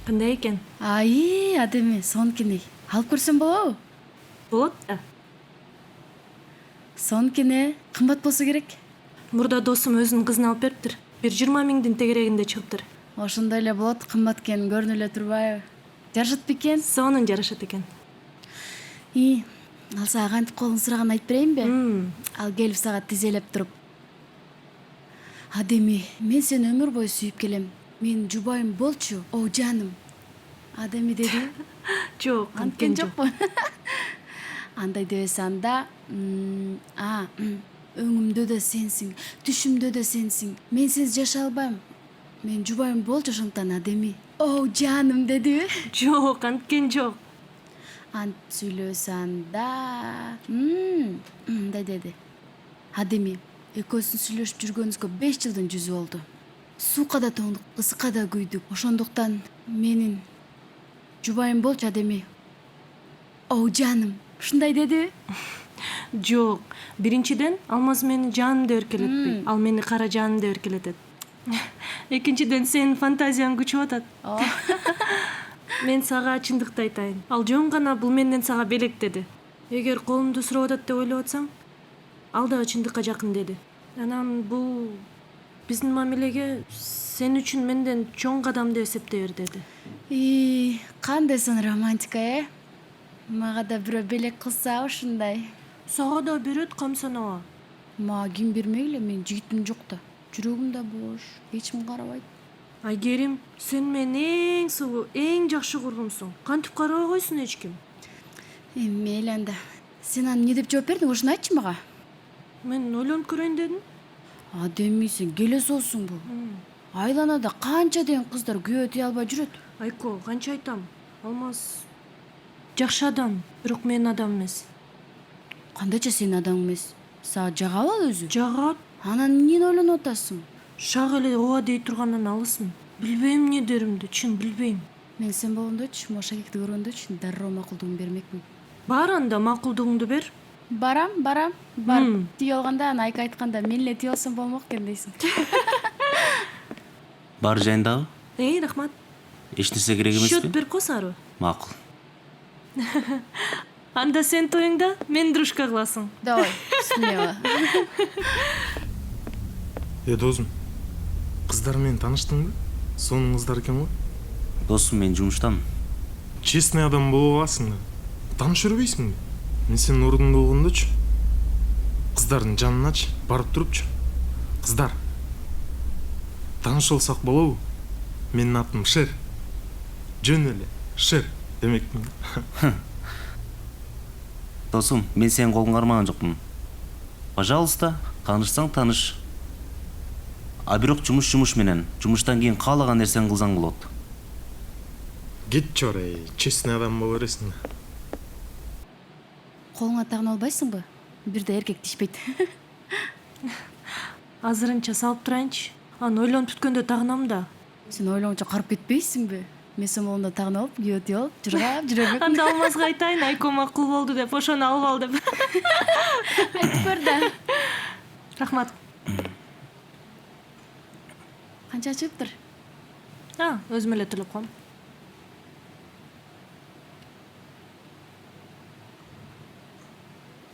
Кандай экен? Адеме, сонкини. Алып көрсөм болобу? Болот да. Сонкини кымбат болсо керек. Мурда досум өзүнүн кызын алып бериптир. 20 миңдин тегерегинде чыгыптыр. Ошондой эле болот, кымбат экен, көрүнүп эле турбайбы? Жарышат бекен? Сонун жарашат экен. Ал сага кантип колун сураган айтып берейинби? Ал келип сага тизелеп туруп. Адеми, мен сени өмүр бою сүйүп келем. Менин жубайым болчу, о жаным. Адеми деди. Жок, Анткен жокпу? Андай дебесе анда, өңүмдө да сенсиң, түшүмдө да сенсиң. Мен сенсиз жашай албайм. Мен жубайым болчу, ошондуктан Адеми. О жаным дедиби? Жок, анткен жок. Антип сүйлөсө анда, мындай деди. Адеми, экөөбүздүн сүйлөшүп жүргөнүбүзгө 5 жылдын жүзү болду. Суукка да тоңдук, ысыкка да күйдүк. Ошондуктан менин жубайым болчу Адеми. О жаным, ушундай деди. Жок. Биринчиден, Алмаз мени жаным деп эркелетпейт. Ал мени кара жаным деп эркелетет. Экинчиден, сенин фантазияң күчүп атат. Мен сага чындыкты айтайын. Ал жөн гана бул менден сага белектеди. Эгер колумду сурап атат деп ойлоп атсаң, ал дагы чындыкка жакын деди. Анан бул биздин мамилеге сен үчүн менден чоң кадам деп эсептей бер деди. Кандай сон романтика, Мага да бирөө белек кылса ушундай. Сага да берет камсанаба. Мага ким бермегиле, мен жигитим жок да. Жүрөгүм да бош, эч ким карабайт. Айгерим, сен менин эң сулуу, эң жакшы курбумсуң. Кантип карабай койсун эч ким? Мейли анда. Сен аны эмне деп жооп бердиң, ошону айтчы мага. Мен ойлонуп көрөйүн дедим. Адеми, сен келесоосуңбу? Айланада канча деген кыздар күйөө тие албай жүрөт. Айко, канча айтам? Алмаз жакшы адам, бирок менин адам эмес. Кандайча сенин адамың эмес? Сага жагабы ал өзү? Жагат. Анан эмнени ойлонуп атасың? Шак эле ооба дей тургандан алысмын. Билбейм эмне деримди, чын билбейм. Мен сен болгондочу, могу Шакекти көргөндочу дароо макулдугумду бермекмин. Бар анда макулдугуңду бер. Барам. Барып тие алганда, аны Айка айтканда, мен эле тие алсам болмок экен дейсиң. Бар жайындабы? Рахмат. Эч нерсе керек эмеспи? Счет берип койсуңарбы? Макул. Анда сен тоюңда мен дружка кыласың. Давай, смело. Досум, кыздар менен тааныштыңбы? Сонун кыздар экен го. Досум, мен жумуштамын. Честный адам болуп аласың да. Тааныш көрбөйсүңбү? Мен сенин ордуңда болгондочу, кыздардын жаныначы барып турупчу. Кыздар, тааныш болсак болобу? Менин атым Шер. Жөн эле Шер демекмин. Досум, мен сенин колуңду кармаган жокмун. Пожалуйста, таанышсаң тааныш. А бирок жумуш менен. Жумуштан кийин каалаган нерсени кылсаң болот. Кетчи орай, честный адам боло бересиң. Колуңа тагына албайсыңбы? Бирде эркек тишпейт. Азырынча салып турайынчы. Аны ойлонуп бүткөндө тагынам да. Сен ойлоңча карып кетпейсиңби? Мен сен болгондо тагына алып, күйөө тие алып, жыргап жүрөбүк. Анда Алмазга айтайын, Айко макул болду деп, ошону алып ал деп. Айтып көр да. Рахмат. Канча чыгыптыр? Өзүм эле төлөп коем.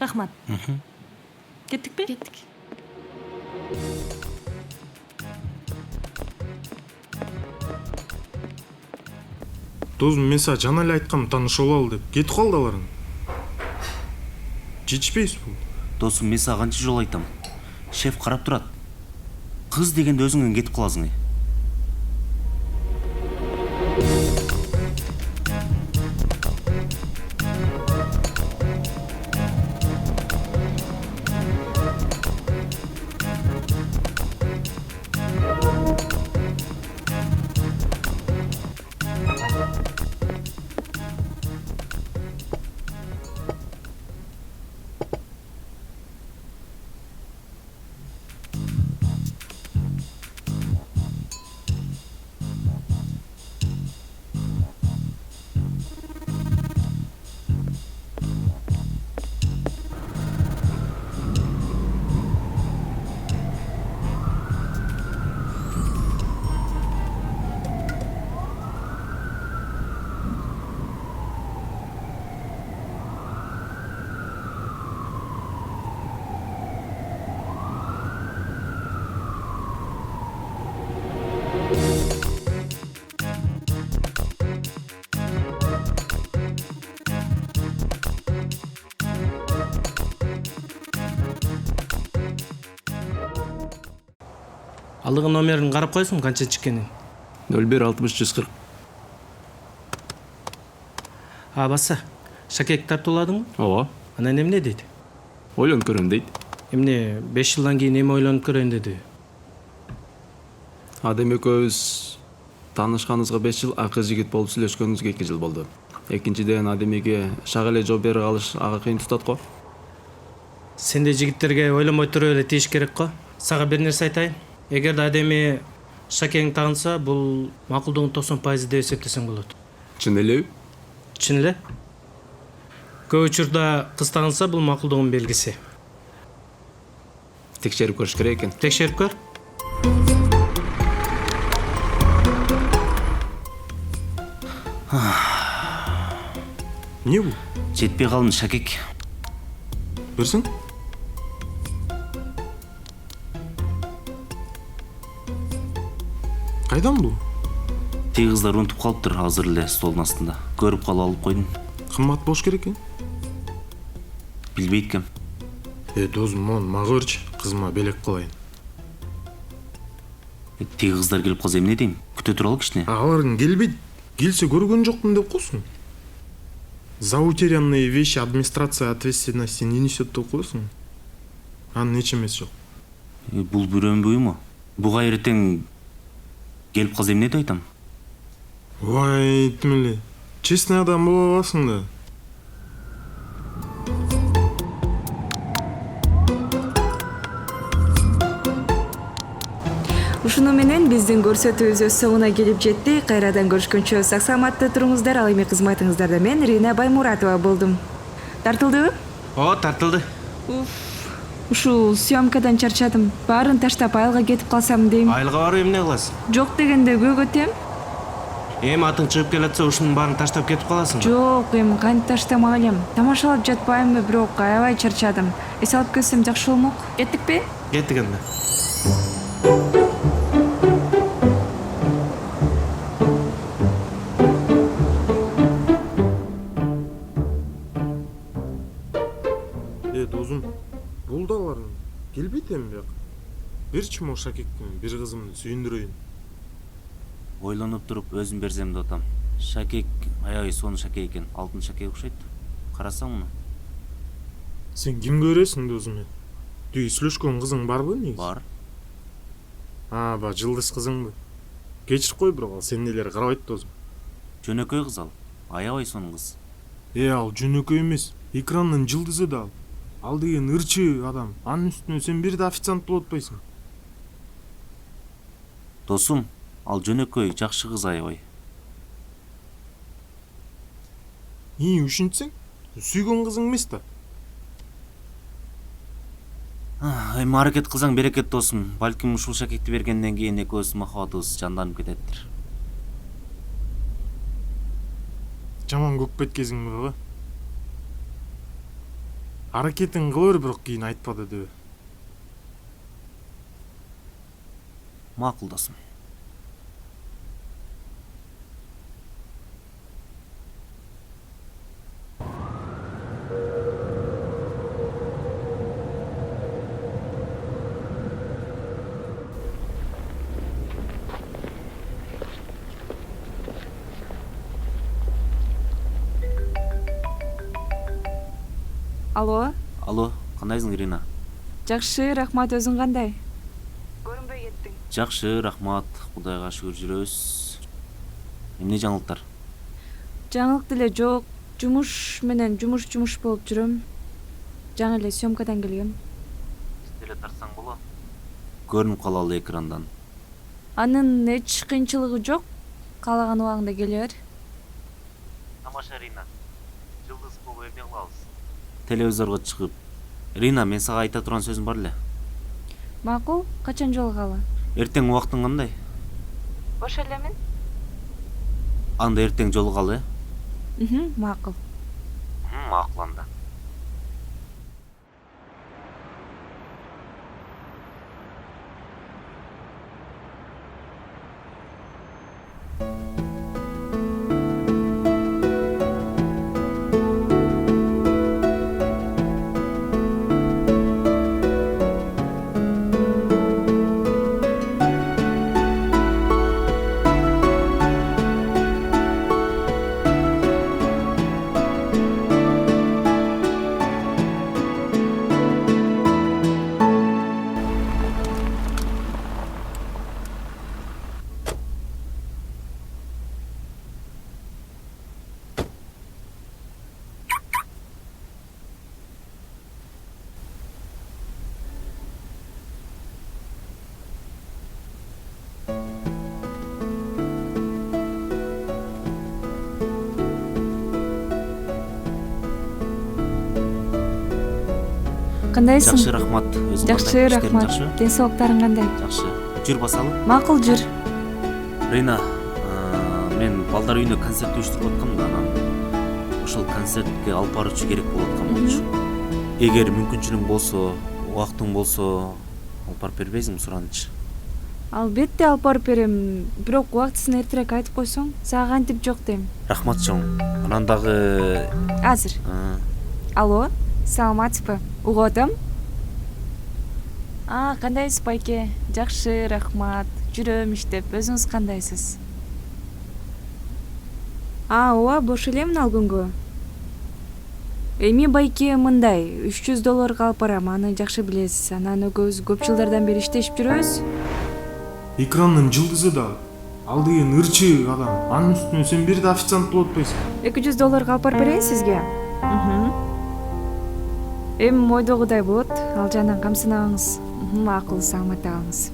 Рахмат. Кеттикпи? Кеттик. Досум, мен сага жана эле айткам таанышып ал деп. Кетип калды аларың. Жетишпейбиз бул. Досум, мен сага канча жолу айтам. Шеф карап турат. Кыз дегенде өзүңдөн кетип каласың. алдыңғы номерин карап койсуң канча чыккенин? 0160-140. Баса. Шакек тартууладыңбы? Ооба. Анан эмне дейт? Ойлонуп көрөм дейт. Эмне 5 жылдан кийин эме ойлонуп көрөйүн деди? Адем экөөбүз таанышканыбызга 5 жыл, акы жигит болуп сүйлөшкөнүбүзгө 2 жыл болду. Экинчиден Адемиге шак эле жооп бере калыш ага кыйын тутат го. Сенде жигиттерге ойлонбой туруп эле тийиш керек го. Сага бир нерсе айтайын. Эгерде Адеми шакең тагынса, бул макулдугун 90% деп эсептесең болот. Чын элеби? Чын эле? Көп учурда кыз тагынса, бул макулдугун белгиси. Текшерип көрүш керек экен. Текшерип көр. Не бул? Жетпей калдым Шакек. Берсең? Кайдан бул? Тиги кыздар унутуп калыптыр азыр эле столдун астында. Көрүп калып алып койдум. Кымбат болуш керек экен. Билбейт экем. Досум, мон мага берчи, кызыма белек кылайын. Тиги кыздар келип калса эмне дейм? Күтө туралы кичине. Аларың келбейт. Келсе көргөн жокмун деп койсуң. За утерянные вещи администрация ответственности не несет деп койсуң. Анын эч эмеси жок. Бул бүрөнбөймү? Буга эртең келип калса эмне деп айтам? Ой, айттым эле. Честный адам боло аласың да. Ушуну менен биздин көрсөтүүбүз өз соңуна келип жетти. Кайрадан көрүшкөнчө сак саламатта туруңуздар. Ал эми кызматыңыздарда мен Рина Баймуратова болдум. Тартылдыбы? Тартылды. Ушул съемкадан чарчадым. Баарын таштап айылга кетип калсам дейм. Айылга барып эмне кыласың? Жок дегенде көгөтөм. Эми атың чыгып келатса, ушунун баарын таштап кетип каласың. Жок, эми кантип таштамак элем. Тамашалап жатпаймынбы, бирок аябай чарчадым. Эс алып келсем жакшы болмок. Кеттикпи? Кеттик энди. Досум, бул да аларың келбейт эми бияка. Берчи могу Шакектин бир кызымды сүйүндүрөйүн. Ойлонуп туруп өзүм берсем деп атам. Шакек аябай сонун Шакек экен. Алтын Шакек окшойт. Карасаң муну. Сен кимди көрөсүң досум? Тиги сүйлөшкөн кызың барбы негизи? Бар. Жылдыз кызыңбы? Кечирип кой, бирок ал сени эле карабайт досум. Жөнөкөй кыз ал. Аябай сонун кыз. Ал жөнөкөй эмес. Экрандын жылдызы да ал. Ал деген ырчы адам. Анын үстүнө сен бир да официант болуп атпайсың. Досум, ал жөнөкөй, жакшы кыз аябай. Ушинтсең, сүйгөн кызың эмес да. Эми аракет кылсаң берекет досум. Балким ушул Шакекти бергенден кийин экөөбүздүн махабатыбыз жанданып кететтир. Жаман көкпет кезиңби бaba? Аракетин кыла бер, бирок кийин айтпады дебе. Макул досум. Алло, Алло, кандайсың Ирина? жакшы, рахмат. Өзүң кандай? Көрүнбөй кеттиң. Жакшы, рахмат. Кудайга шүгүр жүрөбүз. Эмне жаңылыктар? Жаңылык деле жок. Жумуш менен жумуш болуп жүрөм. Жаңы эле съемкадан келгем. Деле тарсаң болот. Көрүнүп калалы экрандан. Анын эч кыйынчылыгы жок. Каалаган убагыңда келе бер. Тамаша Рина. Жылдыз болуп эмне кылабыз? Телевизорго чыгып. Рина, мен сага айта турган сөзүм бар эле. Макул, качан жолугалы? Эртең убактың кандай? Бош элемин. Анда эртең жолугалы. Макул. Макул анда. кандайсың? Жакшы, рахмат. Өзүң Жакшы, кандай? Иштериң рахмат. жакшы? Ден соолуктарың кандай? Жакшы. Жүр басалы. Макул жүр. Рина, мен балдар үйүнө концерт уюштуруп аткам да, анан ошол концертке алып баруучу керек болуп аткан болчу. Эгер мүмкүнчүлүгүң болсо, убактың болсо, алып барып бербейсиңби суранычы? Албетте алып барып берем. Бирок убактысын эртерээк айтып койсоң, сага кантип жок дейм. Рахмат чоң. Анан дагы Азыр. Алло, саламатсызбы? Угуп атам? Кандайсыз байке? Жакшы, рахмат. Жүрөм иштеп. Өзүңүз кандайсыз? Ооба, бош элемин ал күнгө. Эми байке мындай, $300 алып барам, аны жакшы билесиз. Анан экөөбүз көп жылдардан бери иштешип жүрөбүз. Экрандын жылдызы да. Ал деген ырчы адам. Анын үстүнө сен бир да официант болуп атпайсың. $200 алып барып берейин сизге. Эми мойдогудай болот. Ал жагынан камсынабаңыз. Макул, саламат алыңыз.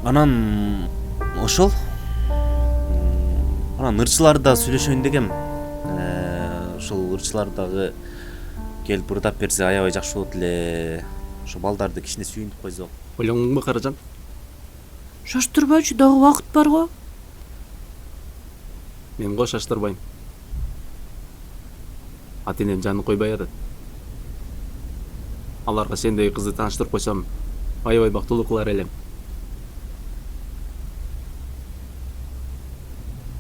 Анан ошол. Анан ырчылар да сүйлөшөйүн дегем. Ошол ырчылар дагы келип ырдап берсе аябай жакшы болот эле. Ошо балдарды кичине сүйүнүп койсок. Ойлоңдуңбу Каражан? Шаштырбачы, дагы убакыт бар го. Мен го шаштырбайм. Ата энем жаны койбой атат. Аларга сендей кызды тааныштырып койсом, аябай бактылуу кылар элем.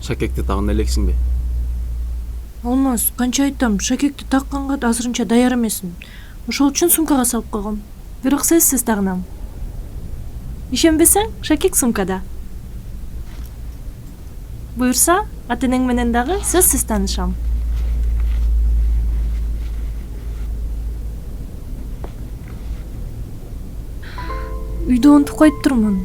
Шакекти тагына элексиңби? Алмаз, канча айтам, шакекти такканга азырынча даяр эмесмин. Ошол үчүн сумкага салып койгом. Бирок сөзсүз тагынам. Ишенбесең, шакек сумкада. Буюрса, ата энең менен дагы сөзсүз таанышам. Үйдө унутуп коюптурмун.